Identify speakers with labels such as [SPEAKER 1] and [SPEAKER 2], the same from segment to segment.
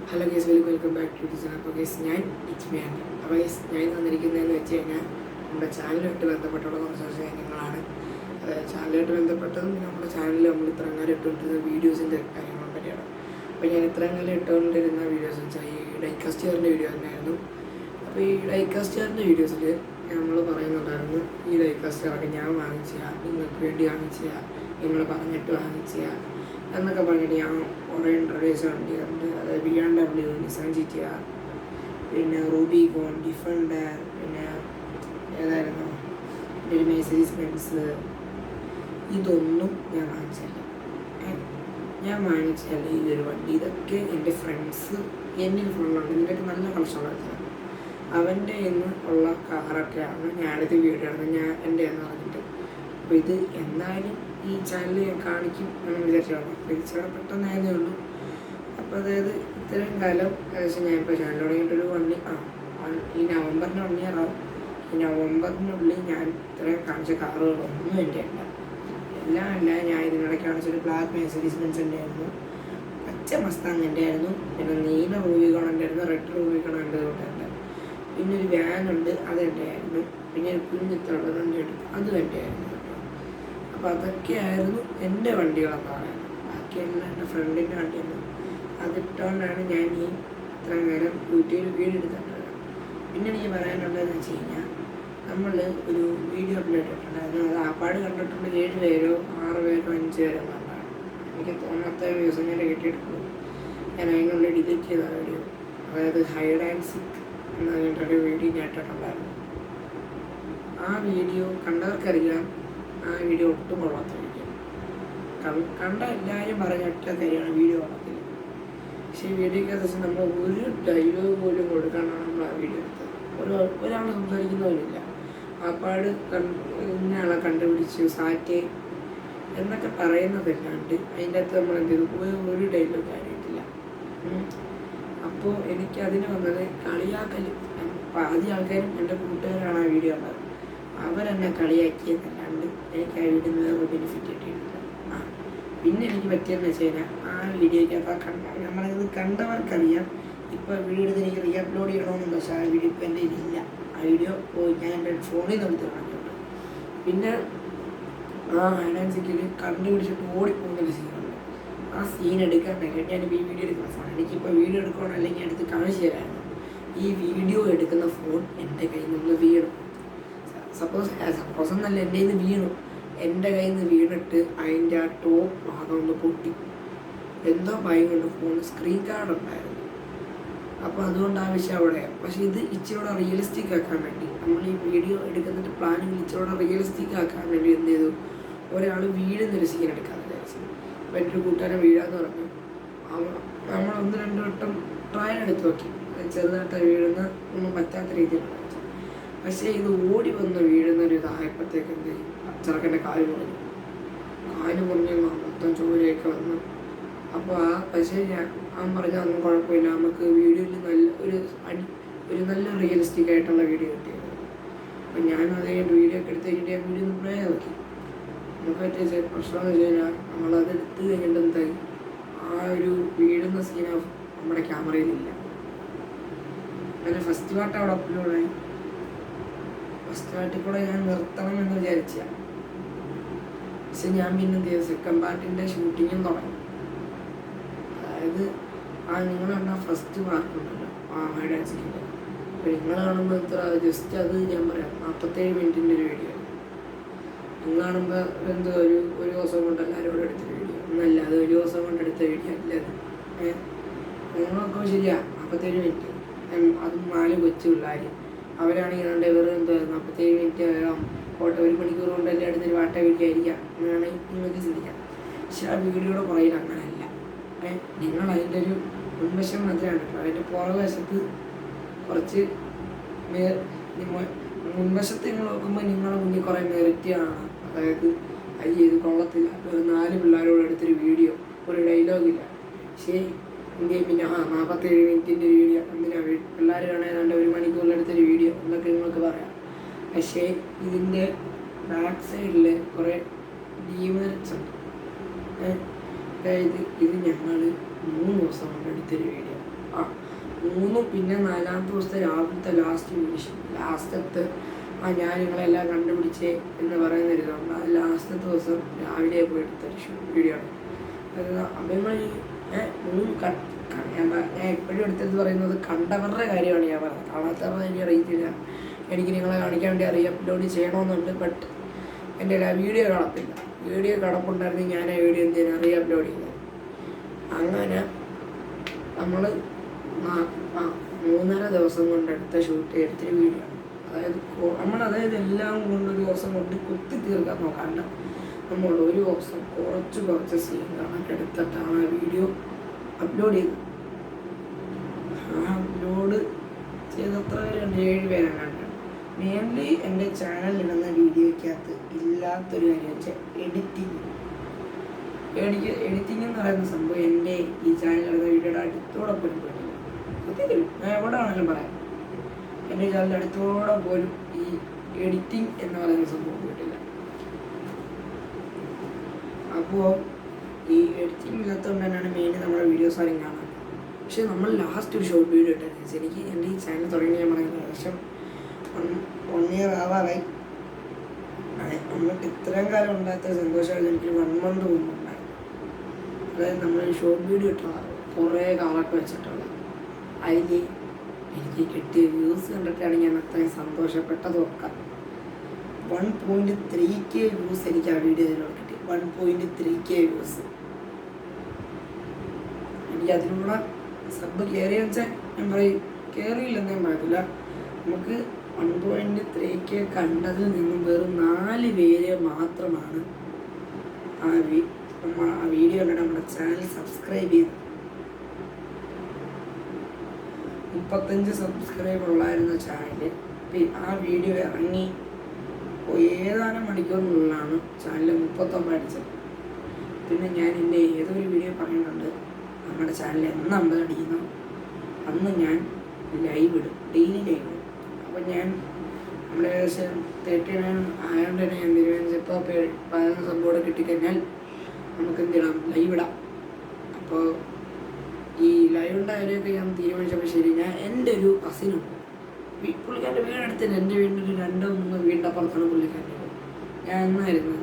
[SPEAKER 1] Hello guys, welcome back to the channel. അപ്പോൾ guys ഞാൻ ഇച്ച്മിയാണ്. അപ്പോൾ ഗൈസ് ഞാൻ വന്നിരിക്കുന്നതെന്ന് വെച്ച് കഴിഞ്ഞാൽ നമ്മുടെ ചാനലുമായിട്ട് ബന്ധപ്പെട്ടുള്ള കുറച്ച് കാര്യങ്ങളാണ്. ചാനലുമായിട്ട് ബന്ധപ്പെട്ടതും നമ്മുടെ ചാനലിൽ നമ്മൾ ഇത്രയും കാലം ഇട്ടുകൊണ്ടിരുന്ന വീഡിയോസിൻ്റെ കാര്യങ്ങളും പറ്റിയാണ്. അപ്പോൾ ഞാൻ ഇത്രയും കാലം ഇട്ടുകൊണ്ടിരുന്ന വീഡിയോസ് വെച്ചാൽ ഈ ഡൈക്കാസ്റ്റിയറിൻ്റെ വീഡിയോ തന്നെയായിരുന്നു. അപ്പോൾ ഈ ഡൈക്കാസ്റ്റിയറിൻ്റെ വീഡിയോസിൽ നമ്മൾ പറയുന്നുണ്ടായിരുന്നു, ഈ ഡൈക്കാസ്റ്റിയറൊക്കെ ഞാൻ വാങ്ങിച്ചാൽ നിങ്ങൾക്ക് വേണ്ടി വാങ്ങിച്ചാൽ നിങ്ങൾ പറഞ്ഞിട്ട് വാങ്ങിച്ചാൽ എന്നൊക്കെ പറഞ്ഞിട്ട് ഞാൻ കുറേ ഇൻട്രൊഡ്യൂസ് വണ്ടിയുണ്ട്. അതായത് BMW, നിസാൻ GT-R, പിന്നെ റൂബികോൺ, ഡിഫൻഡർ, പിന്നെ ഏതായിരുന്നു ഒരു മെഴ്സീഡീസ് ബെൻസ്. ഇതൊന്നും ഞാൻ വാങ്ങിച്ചില്ല. ഞാൻ വാങ്ങിച്ചാൽ ഈ ഒരു വണ്ടി ഇതൊക്കെ എൻ്റെ ഫ്രണ്ട്സ് എന്നിൽ ഫുള്ളുണ്ട്. ഇതിൻ്റെയൊക്കെ നല്ല കളക്ഷനുള്ള അവൻ്റെ നിന്ന് ഉള്ള കാറൊക്കെയാണ് ഞാനിത് വീഡിയോ എടുക്കുന്നത്, ഞാൻ എൻ്റെ എന്ന് പറഞ്ഞിട്ട്. അപ്പോൾ ഇത് എന്തായാലും ഈ ചാനൽ ഞാൻ കാണിക്കും എന്ന് വിചാരിച്ചാണ്. വിളിച്ചവിടെ പെട്ടെന്നായതേ ഉള്ളൂ. അപ്പോൾ അതായത് ഇത്രയും കാലം ഏകദേശം ഞാനിപ്പോൾ ചാനൽ തുടങ്ങിയിട്ടൊരു ഈ നവംബറിന് 1 ഇയർ ആവും. ഈ നവംബറിനുള്ളിൽ ഞാൻ ഇത്രയും കാണിച്ച കാറുകളൊന്നും എൻ്റെ അല്ല. എല്ലാം അല്ല. ഞാൻ ഇതിനിടയ്ക്ക് കാണിച്ചൊരു ബ്ലാക്ക് മെഴ്സീഡീസ് ബെൻസ് എൻ്റെ ആയിരുന്നു, പച്ച മസ്താങ് എൻ്റെ ആയിരുന്നു, പിന്നെ നീല റൂബികോൺ എൻ്റെ ആയിരുന്നു, റെഡ് റൂബികോൺ എൻ്റെ ഉണ്ട്, പിന്നെ ഒരു വാനുണ്ട് അതെൻ്റെ ആയിരുന്നു, പിന്നെ ഒരു കുഞ്ഞിത്തുള്ളത് എൻ്റെ എടുത്തു അതും എൻ്റെ ആയിരുന്നു. അപ്പോൾ അതൊക്കെയായിരുന്നു എൻ്റെ വണ്ടികളെന്ന് പറയുന്നത്. ബാക്കിയെല്ലാം എൻ്റെ ഫ്രണ്ടിൻ്റെ വണ്ടിയാണ്. അതിട്ടുകൊണ്ടാണ് ഞാൻ ഈ ഇത്രയും നേരം യൂട്യൂബിൽ വീഡിയോ എടുത്തിട്ടുള്ളത്. പിന്നെ എനിക്ക് പറയാനുള്ളതെന്ന് വെച്ച് കഴിഞ്ഞാൽ നമ്മൾ ഒരു വീഡിയോ അപ്ലോഡ് ഇട്ടിട്ടുണ്ടായിരുന്നു. അത് ആപ്പാട് കണ്ടിട്ടുണ്ട് 7 പേരോ 6 പേരോ 5 പേരോ കണ്ടാണ്. എനിക്ക് തോന്നാത്ത ദിവസം ഞാൻ കിട്ടിയിട്ടുള്ളൂ. ഞാൻ അതിനുള്ളിൽ ഡിലീറ്റ് ചെയ്ത വീഡിയോ, അതായത് ഹൈഡ് ആൻഡ് സിക്ക് എന്ന് പറഞ്ഞിട്ടൊരു വീഡിയോ ഞാൻ ഇട്ടിട്ടുണ്ടായിരുന്നു. ആ വീഡിയോ കണ്ടവർക്കറിയാം, ആ വീഡിയോ ഒട്ടും കൊള്ളാത്ത വീഡിയോ. കണ്ട എല്ലാവരും പറഞ്ഞ ഒറ്റ കാര്യമാണ് വീഡിയോ കൊള്ളത്തില്ല. പക്ഷേ വീഡിയോക്കകത്ത് നമ്മൾ ഒരു ഡയലോഗ് പോലും കൊടുക്കാനാണ് നമ്മൾ ആ വീഡിയോ എടുത്തത്. ഒരാൾ സംസാരിക്കുന്നവരില്ല. ആപ്പാട് ഇന്നയാളെ കണ്ടുപിടിച്ചു സാറ്റ് എന്നൊക്കെ പറയുന്നതല്ലാണ്ട് അതിൻ്റെ അകത്ത് നമ്മൾ എന്ത് ചെയ്തു, ഒരു ഡയലോഗ് കാര്യമായിട്ടില്ല. അപ്പോൾ എനിക്ക് അതിന് വന്നത് കളിയാക്കൽ. ആദ്യ ആൾക്കാരും എൻ്റെ കൂട്ടുകാരാണ് ആ വീഡിയോ കണ്ടത്. അവരെന്നെ കളിയാക്കിയെന്നല്ലാണ്ട് എനിക്ക് ആ വീഡിയോ വേറെ ബെനിഫിറ്റ് കിട്ടിയിട്ടില്ല. പിന്നെ എനിക്ക് പറ്റിയെന്ന് വെച്ച് കഴിഞ്ഞാൽ ആ വീഡിയോയ്ക്കകത്ത് നമ്മളിത് കണ്ടവർക്കറിയാം. ഇപ്പോൾ വീഡിയോ എടുത്ത് എനിക്ക് റീ അപ്ലോഡ് ചെയ്യണമെന്നുണ്ട്, പക്ഷേ ആ വീഡിയോ ഇപ്പോൾ എൻ്റെ ഇതില്ല. ആ വീഡിയോ ഞാൻ എൻ്റെ ഫോണിൽ നിന്ന് കാണിച്ചിട്ടുണ്ട്. പിന്നെ ആ ഹൈഡാൻസിക്കിൽ കണ്ടുപിടിച്ചിട്ട് ഓടിപ്പോകുന്നൊരു സീനുണ്ട്. ആ സീൻ എടുക്കാൻ വേണ്ടിയിട്ട് ഞാനിപ്പോൾ ഈ വീഡിയോ എടുക്കുന്ന ഫോൺ, എനിക്കിപ്പോൾ വീഡിയോ എടുക്കണം അല്ലെങ്കിൽ എടുത്ത് കാണിച്ചു തരാമായിരുന്നു. ഈ വീഡിയോ എടുക്കുന്ന ഫോൺ എൻ്റെ കയ്യിൽ നിന്ന് വീണു. സപ്പോസ് എന്നല്ല, എൻ്റെ കയ്യിൽ നിന്ന് വീണു. എൻ്റെ കയ്യിൽ നിന്ന് വീണിട്ട് അതിൻ്റെ ആ ടോപ്പ് ഭാഗം ഒന്ന് പൊട്ടി. എന്തോ ഭയം കൊണ്ട് ഫോൺ സ്ക്രീൻ ഗാർഡ് ഉണ്ടായിരുന്നു. അപ്പോൾ അതുകൊണ്ട് ആ വിഷയം അവിടെ. പക്ഷേ ഇത് ഇച്ചിരൂടെ റിയലിസ്റ്റിക് ആക്കാൻ വേണ്ടി നമ്മൾ ഈ വീഡിയോ എടുക്കുന്നിട്ട് പ്ലാനിങ് ഇച്ചിരൂടെ റിയലിസ്റ്റിക് ആക്കാൻ വേണ്ടി എന്ത് ചെയ്തു, ഒരാൾ വീഴുന്നൊരു സീൻ എടുക്കാമെന്ന് വിചാരിച്ചു. അപ്പോൾ എൻ്റെ ഒരു കൂട്ടുകാരൻ വീഴാന്ന് പറഞ്ഞു. നമ്മൾ 1-2 വട്ടം ട്രയൽ എടുത്ത് നോക്കി, ചെറുതായിട്ട് വീഴുന്ന ഒന്നും പറ്റാത്ത രീതിയിലാണ്. പക്ഷേ ഇത് ഓടി വന്ന് വീഴുന്നൊരു ഇതായപ്പോഴത്തേക്ക് എന്ത് ചെയ്യും, ചെറുക്കൻ്റെ കാല് മുറിഞ്ഞ് മൊത്തം ചോരയൊക്കെ വന്നു. അപ്പോൾ പക്ഷേ ഞാൻ പറഞ്ഞാൽ ഒന്നും കുഴപ്പമില്ല, നമുക്ക് വീഡിയോയിൽ ഒരു നല്ല റിയലിസ്റ്റിക് ആയിട്ടുള്ള വീഡിയോ കിട്ടിയത്. അപ്പം ഞാനും അതേ വീഡിയോ ഒക്കെ എടുത്ത് കഴിഞ്ഞിട്ട് വീഡിയോ ഒന്ന് പ്ലേ നോക്കി. നമുക്ക് പറ്റിയ പ്രശ്നമെന്ന് വെച്ച് കഴിഞ്ഞാൽ നമ്മളത് എടുത്ത് കഴിഞ്ഞിട്ട് എന്തായി, ആ ഒരു വീഴുന്ന സീൻ നമ്മുടെ ക്യാമറയിലില്ല. അങ്ങനെ ഫസ്റ്റ് പാർട്ട് അവിടെ അപ്ലോഡായി. ഫസ്റ്റ് പാർട്ടിൽ കൂടെ ഞാൻ നിർത്തണം എന്ന് വിചാരിച്ച, പക്ഷെ ഞാൻ പിന്നെ എന്ത് ചെയ്തു, സെക്കൻഡ് പാർട്ടിൻ്റെ ഷൂട്ടിങ്ങും തുടങ്ങി. അതായത് നിങ്ങൾ കണ്ട ഫസ്റ്റ് പാർട്ടുണ്ടല്ലോ ഹൈഡ് ആൻഡ് സീക്കിൻ്റെ, അപ്പോൾ നിങ്ങൾ കാണുമ്പോൾ എത്ര ജസ്റ്റ് അത് ഞാൻ പറയാം 47 മിനിറ്റിൻ്റെ ഒരു വീഡിയോ. നിങ്ങൾ കാണുമ്പോൾ എന്തോ ഒരു ദിവസം കൊണ്ട് എല്ലാവരും കൂടെ എടുത്ത വീഡിയോ ഒന്നല്ല, അത് ഒരു ദിവസം കൊണ്ട് എടുത്ത വീഡിയോ അല്ല അത്. നിങ്ങളൊക്കെ ശരിയാ 47 മിനിറ്റ്, അതും 4 കൊച്ചു പിള്ളേർ. അവരാണെങ്കിൽ എൻ്റെ വെറുതെ എന്തോ 47 മിനിറ്റ് ഓട്ടോ 1 മണിക്കൂർ കൊണ്ട് എല്ലാം എടുത്തൊരു വാട്ട വീഡിയോ ആയിരിക്കാം അങ്ങനെയാണെങ്കിൽ നിങ്ങൾക്ക് ചിന്തിക്കാം. പക്ഷെ ആ വീഡിയോയുടെ പുറകിൽ അങ്ങനെയല്ല. നിങ്ങൾ അതിൻ്റെ ഒരു മുൻവശം മാത്രമാണ് കേട്ടോ. അതിൻ്റെ പുറകുവശത്ത് കുറച്ച് മുൻവശത്ത് നിങ്ങൾ നോക്കുമ്പോൾ നിങ്ങളുടെ മുന്നിൽ കുറേ മെറിറ്റ് കാണാം. അതായത് ഇത് കൊള്ളത്തില്ല, ഒരു 4 പിള്ളേരോട് എടുത്തൊരു വീഡിയോ, ഒരു ഡയലോഗില്ല. പക്ഷേ ഇന്ത്യയിൽ പിന്നെ 47 മിനിറ്റിൻ്റെ ഒരു വീഡിയോ എന്തിനാ പിള്ളേർ കാണാൻ 1 മണിക്കൂറിലെടുത്തൊരു വീഡിയോ എന്നൊക്കെ നിങ്ങൾക്ക് പറയാം. പക്ഷേ ഇതിൻ്റെ ബാക്ക് സൈഡിൽ കുറേ ഡീമെറിറ്റ്സ് ഉണ്ട്. അതായത് ഇത് ഞങ്ങൾ 3 ദിവസം കൊണ്ട് എടുത്തൊരു വീഡിയോ. 3 പിന്നെ 4-ാമത്തെ ദിവസത്തെ രാവിലത്തെ ലാസ്റ്റത്തെ ഞാൻ നിങ്ങളെല്ലാം കണ്ടുപിടിച്ചേ എന്ന് പറയുന്നൊരിതുണ്ട്. അത് ലാസ്റ്റത്തെ ദിവസം രാവിലെ പോയി എടുത്തൊരു വീഡിയോ ആണ്. നമ്മൾ ഞാൻ എപ്പോഴും എടുത്തത് പറയുന്നത് കണ്ടവരുടെ കാര്യമാണ് ഞാൻ പറയുന്നത്. കാണാത്തവരുടെ എനിക്ക് അറിയത്തില്ല. എനിക്ക് നിങ്ങളെ കാണിക്കാൻ വേണ്ടി അപ്ലോഡ് ചെയ്യണമെന്നുണ്ട്. ബട്ട് എൻ്റെ വീഡിയോ കാണത്തില്ല. വീഡിയോ കിടപ്പുണ്ടായിരുന്നെങ്കിൽ ഞാൻ ആ വീഡിയോ എന്തിനാണ് അപ്ലോഡ് ചെയ്തത്. അങ്ങനെ നമ്മൾ 3.5 ദിവസം കൊണ്ട് എടുത്തൊരു വീഡിയോ ആണ്. അതായത് എല്ലാം കൊണ്ടൊരു ദിവസം കൊണ്ട് കുത്തി തീർക്കാൻ നോക്കാണ്ട് നമ്മൾ ഒരു ദിവസം കുറച്ച് സീൻ കണക്കെടുത്തിട്ടാണ് ആ വീഡിയോ അപ്ലോഡ് ചെയ്തത്. അപ്ലോഡ് ചെയ്തത്ര 7 പേരാണ് കണ്ടത്. മെയിൻലി എൻ്റെ ചാനലിലിടുന്ന വീഡിയോയ്ക്കകത്ത് ഇല്ലാത്തൊരു കാര്യം വെച്ചാൽ എഡിറ്റിങ് എന്ന് പറയുന്ന സംഭവം എൻ്റെ ഈ ചാനലിലിടുന്ന വീഡിയോയുടെ അടുത്തോടെ പോലും പോയിട്ടില്ല. ഞാൻ എവിടെ ആണെങ്കിലും പറയാം, എൻ്റെ ചാനലിൻ്റെ അടുത്തോടെ പോലും ഈ എഡിറ്റിംഗ് എന്ന് പറയുന്ന സംഭവം പോയിട്ടില്ല. അപ്പോൾ ഈ എഡിറ്റിംഗ് ഇല്ലാത്തതുകൊണ്ട് തന്നെയാണ് മെയിൻ നമ്മുടെ വീഡിയോസ് ആരും കാണാൻ. പക്ഷേ നമ്മൾ ലാസ്റ്റ് ഒരു ഷോർട്ട് വീഡിയോ ഇട്ടായിരുന്നു. എനിക്ക് എൻ്റെ ഈ ചാനൽ തുടങ്ങി ഞാൻ പറയുന്നത് ഏകദേശം 1 year ആവാറായി. നമുക്ക് ഇത്രയും കാലം ഉണ്ടാകാത്ത സന്തോഷമായിരുന്നു എനിക്ക് 1 month മുമ്പ് ഉണ്ടായി. അതായത് നമ്മൾ ഷോർട്ട് വീഡിയോ ഇട്ടാൽ കുറേ കാലമൊക്കെ വെച്ചിട്ടുള്ളത്. അതിൽ എനിക്ക് കിട്ടിയ വ്യൂസ് കണ്ടിട്ടാണ് ഞാൻ അത്രയും സന്തോഷപ്പെട്ടത്. നോക്കാം 1.3K വ്യൂസ് എനിക്ക് ആ വീഡിയോയിലൂടെ കിട്ടി. 1.3K വ്യൂസ് എനിക്ക് അതിലൂടെ സബ് കയറിയെന്ന് വെച്ചാൽ ഞാൻ പറയും കയറിയില്ലെന്ന് ഞാൻ പറയത്തില്ല. നമുക്ക് 1.3K കണ്ടതിൽ നിന്നും വെറും 4 പേര് മാത്രമാണ് ആ വീഡിയോ കണ്ടിട്ട് നമ്മുടെ ചാനൽ സബ്സ്ക്രൈബ് ചെയ്തത്. 35 സബ്സ്ക്രൈബർ ഉള്ളായിരുന്ന ചാനൽ ആ വീഡിയോ ഇറങ്ങി ഏതാനും മണിക്കൂറിനുള്ളിലാണ് ചാനൽ 39 അടിച്ചത്. പിന്നെ ഞാൻ എൻ്റെ ഏതൊരു വീഡിയോ പറയുന്നുണ്ട്, നമ്മുടെ ചാനൽ എന്ന് 50 അടിക്കുന്നു അന്ന് ഞാൻ ലൈവ് ഇടും, ഡെയിലി ലൈവ് ഇടും. അപ്പോൾ ഞാൻ നമ്മുടെ ഏകദേശം 39 ആയതുകൊണ്ട് തന്നെ ഞാൻ തീരുമാനിച്ചു ഇപ്പോൾ 15 സബ്ബോർഡ് കിട്ടിക്കഴിഞ്ഞാൽ നമുക്ക് എന്തിടാം, ലൈവ് ഇടാം. അപ്പോൾ ഈ ലൈവ് ഉണ്ടായവരെയൊക്കെ ഞാൻ തീരുമാനിച്ചപ്പോൾ ശരി, ഞാൻ എൻ്റെ ഒരു കസിനുണ്ട്, പുള്ളിക്കാരൻ്റെ വീടടുത്തിന്, എൻ്റെ വീടിൻ്റെ ഒരു 2-3 വീടിൻ്റെ അപ്പുറത്താണ് പുള്ളിക്കാരൻ്റെ വീട്. ഞാൻ എന്നായിരുന്നു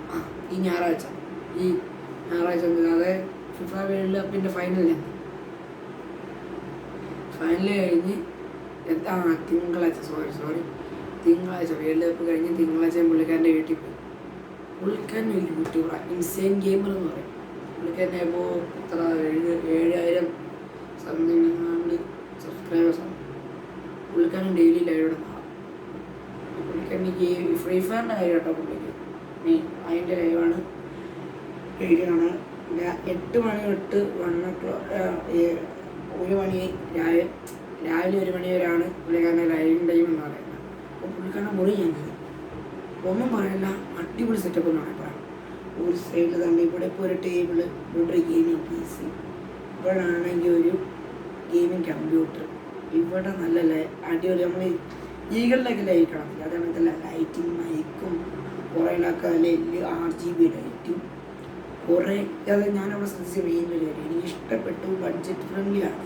[SPEAKER 1] ഈ ഞായറാഴ്ച അതായത് ഫിഫ വേൾഡ് കപ്പിൻ്റെ ഫൈനൽ കഴിഞ്ഞ് തിങ്കളാഴ്ച വേൾഡ് കപ്പ് കഴിഞ്ഞ് തിങ്കളാഴ്ച പുള്ളിക്കാരൻ്റെ വീട്ടിൽ പോയി. പുള്ളിക്കാരൻ ഒരു യൂട്യൂബർ, ഇൻസൈൻ ഗെയിമർ എന്ന് പറയും. പുള്ളിക്കാരനെ ഇപ്പോൾ എത്ര 7,000 സംതിങ് സബ്സ്ക്രൈബേഴ്സാണ്. പുള്ളിക്കാരൻ ഡെയിലി ലൈവ് ഇടുന്നതാണ്. പുള്ളിക്കാരൻ ഈ ഫ്രീ ഫയറിൻ്റെ കാര്യം കേട്ടോ പുള്ളിക്ക് അതിൻ്റെ ലൈവാണ് ഡെയിലി ആണ്. 8 മണി തൊട്ട് 1 o'clock 1 മണി രാവിലെ 1 മണി വരെയാണ് പുള്ളിക്കാരൻ്റെ ലൈവ് ടൈം എന്ന് പറയുന്നത്. അപ്പോൾ പുള്ളിക്കാരൻ്റെ മുറി ഞാൻ ഒന്നും പറയില്ല, അടിപൊളി സെറ്റപ്പ് എന്നാണ് പറയാം. ഒരു സൈഡിൽ തന്നെ ഇവിടെ ഇപ്പോൾ ഒരു ടേബിള്, ഇവിടെ ഒരു ഗെയിമിങ് PC, ഇവിടെ ആണെങ്കിൽ ഒരു ഗെയിമിങ് കമ്പ്യൂട്ടർ, ഇവിടെ നല്ല അടിപൊളി നമ്മൾ ഈകളിലൊക്കെ ലൈറ്റ് കാണത്തില്ല, അതേപോലെ ലൈറ്റിങ്, മൈക്കും കുറേ നല്ല RGB ലൈറ്റും കുറേ. അത് ഞാനവിടെ ശ്രദ്ധിച്ച മെയിൻ ഒരു കാര്യം എനിക്ക് ഇഷ്ടപ്പെട്ടു. ബഡ്ജറ്റ് ഫ്രണ്ട്ലി ആണ്.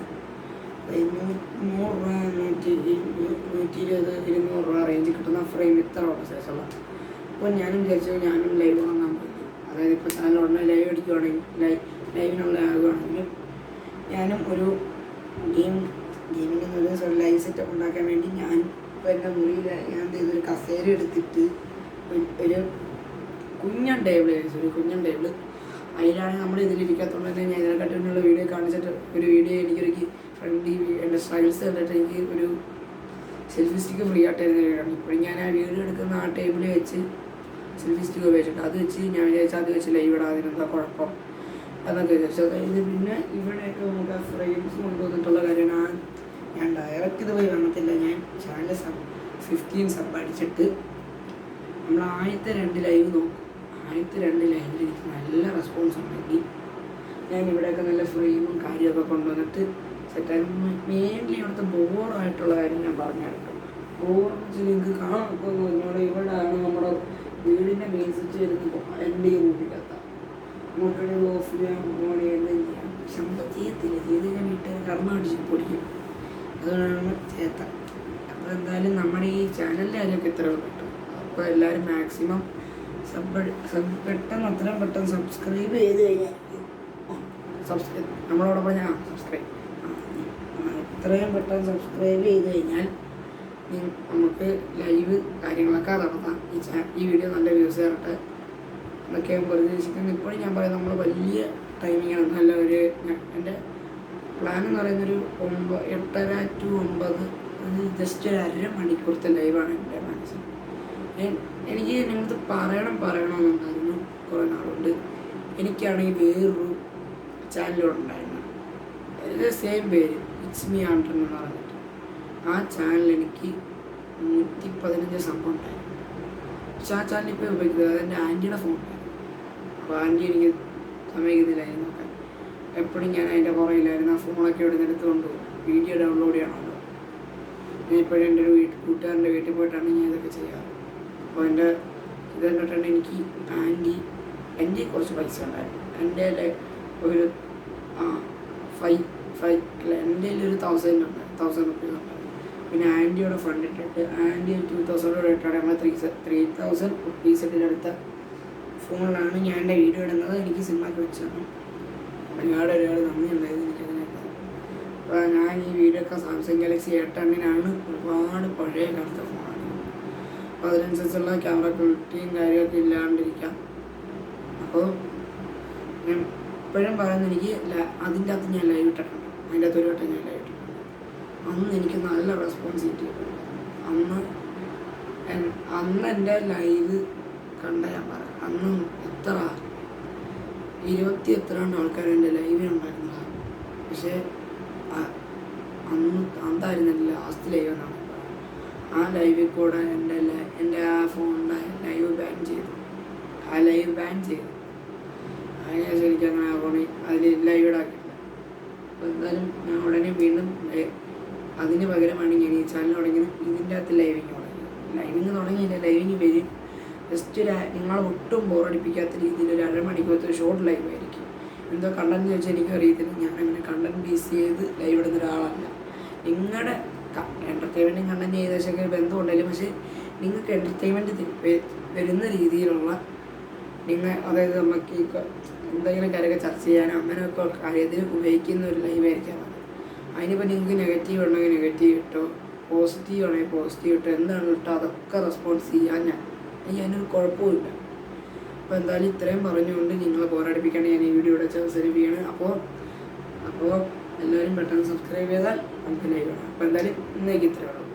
[SPEAKER 1] 100 രൂപ 120 200 രൂപ റേഞ്ച് കിട്ടുന്ന ഫ്രെയിം ഇത്ര ഉള്ള സൈസുള്ള. അപ്പോൾ ഞാനും വിചാരിച്ചു ഞാനും ലൈവ് വാങ്ങാൻ പറ്റും. അതായത് ഇപ്പോൾ ചാനൽ ഉടനെ ലൈവ് അടിക്കുവാണെങ്കിൽ ലൈവിനുള്ള ആകുവാണെങ്കിൽ ഞാനും ഒരു ഗെയിമിംഗ് എന്നൊരു ലൈവ് സെറ്റപ്പ് ഉണ്ടാക്കാൻ വേണ്ടി ഞാൻ ഇപ്പോൾ എൻ്റെ മുറിയിൽ ഞാൻ ചെയ്തൊരു കസേര എടുത്തിട്ട് ഒരു കുഞ്ഞൻ ടേബിൾ അതിലാണ് നമ്മൾ ഇതിലിരിക്കാത്തതുകൊണ്ട് തന്നെ ഞാൻ ഇതിനെക്കാട്ടുള്ള വീഡിയോ കാണിച്ചിട്ട് ഒരു വീഡിയോ എനിക്കൊരു ഫ്രണ്ട് എൻ്റെ സ്ട്രഗിൾസ് കണ്ടിട്ട് എനിക്ക് ഒരു സെൽഫി സ്റ്റിക്ക് ഫ്രീ ആയിട്ട് തരുന്നതാണ്. ഇപ്പോഴും ഞാൻ ആ വീഡിയോ എടുക്കുന്ന ആ ടേബിളിൽ വെച്ച് സെൽഫി സ്റ്റിക്ക് ഉപയോഗിച്ചിട്ട് അത് വെച്ച് ഞാൻ വിചാരിച്ചാൽ അത് വെച്ച് ലൈവ് ഇടാതിനെന്താ കുഴപ്പം എന്നൊക്കെ വിചാരിച്ചു. അതായത് പിന്നെ ഇവിടെയൊക്കെ നമുക്ക് ആ ഫ്രെയിംസ് കൊണ്ടുവന്നിട്ടുള്ള കാര്യമാണ്. ഞാൻ ഡയറക്റ്റ് ഇത് പോയി വന്നിട്ടില്ല. ഞാൻ ചാനൽ 15 സബ് അടിച്ചിട്ട് നമ്മൾ ആദ്യത്തെ 2 ലൈവ് നോക്കും. ആദ്യത്തെ 2 ലൈവിൽ എനിക്ക് നല്ല റെസ്പോൺസ് ഉണ്ടെങ്കിൽ ഞാൻ ഇവിടെയൊക്കെ നല്ല ഫ്രെയിമും കാര്യമൊക്കെ കൊണ്ടുവന്നിട്ട് സെറ്റായി. മെയിൻലി ഇവിടുത്തെ ബോറായിട്ടുള്ള കാര്യം ഞാൻ പറഞ്ഞെടുക്കും. ബോറെന്ന് വെച്ചാൽ നിങ്ങൾക്ക് കാണാനൊക്കെ പറഞ്ഞോളൂ. ഇവിടെയാണ് നമ്മുടെ വീടിൻ്റെ മെയിൻ സ്വിച്ച് വരുന്നത്. എൻ്റെ ഈ റൂമിലെത്താം അങ്ങോട്ട് ഓഫ് ചെയ്യാൻ ഓൺ ചെയ്യുന്നത് ചെയ്യാം. ശമ്പളം ചെയ്യത്തില്ല, ചെയ്ത് ഞാൻ ഇട്ട് കർമ്മ അടിച്ച് പൊടിക്കും. അതുകൊണ്ടാണ് ചേത്ത. അപ്പോൾ എന്തായാലും നമ്മുടെ ഈ ചാനലിൻ്റെ കാര്യമൊക്കെ ഇത്ര കിട്ടും. അപ്പോൾ എല്ലാവരും മാക്സിമം പെട്ടെന്ന് സബ്സ്ക്രൈബ് ചെയ്ത് കഴിഞ്ഞാൽ നമ്മളോടൊപ്പം എത്രയും പെട്ടെന്ന് സബ്സ്ക്രൈബ് ചെയ്ത് കഴിഞ്ഞാൽ നമുക്ക് ലൈവ് കാര്യങ്ങളൊക്കെ നടത്താം. ഈ വീഡിയോ നല്ല വ്യൂസ് തരട്ടെ എന്നൊക്കെ ഞാൻ പ്രതീക്ഷിക്കുന്നു. ഇപ്പോഴും ഞാൻ പറയുന്നത് നമ്മൾ വലിയ ടൈമിങ്ങാണ്. നല്ല എൻ്റെ പ്ലാൻ എന്ന് പറയുന്നൊരു 8:30 to 9, അത് ജസ്റ്റ് ഒരു 1/2 മണിക്കൂറത്തെ ലൈവാണ് എൻ്റെ മനസ്സിൽ. എനിക്ക് നിങ്ങളത് പറയണമെന്നുണ്ടായിരുന്നു കുറേ നാളുണ്ട്. എനിക്കാണെങ്കിൽ വേറൊരു ചാനലുണ്ടായിരുന്നു, സെയിം പേര്, ഇറ്റ്സ് മീ ആൻഡ്രൻ എന്ന് പറഞ്ഞിട്ട്. ആ ചാനൽ എനിക്ക് 115 സംഭവം ഉണ്ടായിരുന്നു. പക്ഷെ ആ ചാനൽ ഇപ്പോൾ ഉപയോഗിക്കുന്നത് അതെൻ്റെ ആൻറ്റിയുടെ ഫോണായിരുന്നു. അപ്പോൾ ആൻറ്റി എനിക്ക് സമ്മതിക്കുന്നില്ലായിരുന്നു നോക്കാൻ. എപ്പോഴും ഞാൻ അതിൻ്റെ പുറയിലായിരുന്നു. ആ ഫോണൊക്കെ ഇവിടെ നിന്ന് എടുത്തുകൊണ്ട് വീഡിയോ ഡൗൺലോഡ് ചെയ്യണമല്ലോ. ഞാൻ ഇപ്പോഴും എൻ്റെ ഒരു കൂട്ടുകാരൻ്റെ വീട്ടിൽ പോയിട്ടാണ് ഞാൻ ഇതൊക്കെ ചെയ്യാറ്. അപ്പോൾ ഇത് കണ്ടിട്ടാണ് എനിക്ക് ആൻറ്റി കുറച്ച് പൈസ ഉണ്ടായിരുന്നു. എൻ്റെ ഒരു 5 എൻ്റെ ഒരു 1000 റുപ്പീസ് ഉണ്ടായിരുന്നു. പിന്നെ ആൻറ്റിയുടെ ഫണ്ട് ഇട്ടിട്ട് ആൻറ്റി 2000 ഇട്ടാണ് നമ്മൾ 3000 റുപ്പീസ് ഇട്ടിട്ടെടുത്ത ഫോണിലാണ് ഞാൻ എൻ്റെ വീഡിയോ ഇടുന്നത്. എനിക്ക് സിനിമയ്ക്ക് വെച്ചാണ് ഒരുപാട് നന്ദി ഉണ്ടായത് എനിക്കതിനകത്ത്. അപ്പോൾ ഞാൻ ഈ വീഡിയോ ഒക്കെ സാംസങ് ഗാലക്സി A10 ഒരുപാട് പഴയ കാലത്തെ ഫോണാണ്. അപ്പോൾ അതിനനുസരിച്ചുള്ള ക്യാമറ ക്വാളിറ്റിയും കാര്യമൊക്കെ ഇല്ലാണ്ടിരിക്കാം. അപ്പോൾ ഞാൻ ഇപ്പോഴും പറയുന്നത് എനിക്ക് അതിൻ്റെ അകത്ത് ഞാൻ ലൈവ് ഇട്ടിട്ടുണ്ട്. അതിൻ്റെ അകത്ത് ഒരു വട്ടം ഞാൻ ലൈവ് ഇട്ടിട്ടുണ്ട്. അന്ന് എനിക്ക് നല്ല റെസ്പോൺസിബിലിറ്റി കിട്ടും. അന്ന് എൻ്റെ ലൈവ് കണ്ട ഞാൻ പറയാം. അന്ന് 20 ആൾക്കാർ എൻ്റെ ലൈവിനുണ്ടായിരുന്നതാണ്. പക്ഷേ അന്നായിരുന്നു ലാസ്റ്റ് ലൈവ് എന്നാണ്. ആ ലൈവിൽ കൂടെ എൻ്റെ ആ ഫോണിൻ്റെ ലൈവ് ബാൻ ചെയ്തു. അതിനുശേഷം എനിക്കങ്ങനെ ആ ഫോണിൽ അതിൽ ലൈവ് ഇടാക്കിയില്ല. അപ്പോൾ എന്തായാലും ഞാൻ ഉടനെ വീണ്ടും അതിന് പകരമാണ് ഞാൻ ഈ ചാനൽ തുടങ്ങിയത്. ഇതിൻ്റെ അകത്ത് ലൈവിങ് തുടങ്ങിയില്ല. ലൈവിങ് വരും. ജസ്റ്റ് നിങ്ങളെ ഒട്ടും ബോറടിപ്പിക്കാത്ത രീതിയിൽ ഒരു 1/2 മണിക്കൂറത്തെ ഷോർട്ട് ലൈവ് ആയിരിക്കും. എന്തോ കണ്ടന്റ് ചോദിച്ചാൽ എനിക്ക് അറിയത്തില്ല. ഞാനങ്ങനെ കണ്ടന്റ് ബേസ് ചെയ്ത് ലൈവ് ഇടുന്ന ഒരാളല്ല. നിങ്ങളുടെ എൻ്റർടൈൻമെൻറ്റും കണ്ടന്റ് ഏകദേശമൊക്കെ ബന്ധമുണ്ടായാലും പക്ഷേ നിങ്ങൾക്ക് എൻ്റർടൈൻമെൻറ്റ് വരുന്ന രീതിയിലുള്ള അതായത് നമുക്ക് എന്തെങ്കിലും കാര്യമൊക്കെ ചർച്ച ചെയ്യാനോ അങ്ങനെയൊക്കെ കാര്യത്തിന് ഉപയോഗിക്കുന്ന ഒരു ലൈവ് ആയിരിക്കാം. അതിനിപ്പോൾ നിങ്ങൾക്ക് നെഗറ്റീവ് ഉണ്ടെങ്കിൽ നെഗറ്റീവ് ഇട്ടോ, പോസിറ്റീവ് ആണെങ്കിൽ പോസിറ്റീവ് ഇട്ടോ, എന്താണ് ഇട്ടോ അതൊക്കെ റെസ്പോൺസ് ചെയ്യാൻ ഞാനൊരു കുഴപ്പമില്ല. അപ്പോൾ എന്തായാലും ഇത്രയും പറഞ്ഞുകൊണ്ട് നിങ്ങളെ പോരാടിപ്പിക്കാണ്ട് ഞാൻ ഈ വീഡിയോ ഇവിടെ സെലവ് ചെയ്യണം. അപ്പോൾ എല്ലാവരും പെട്ടെന്ന് സബ്സ്ക്രൈബ് ചെയ്താൽ നമുക്ക് ലൈവ് ആണ്. അപ്പോൾ എന്തായാലും ഇന്നേക്ക് ഇത്രയേ ഉള്ളൂ.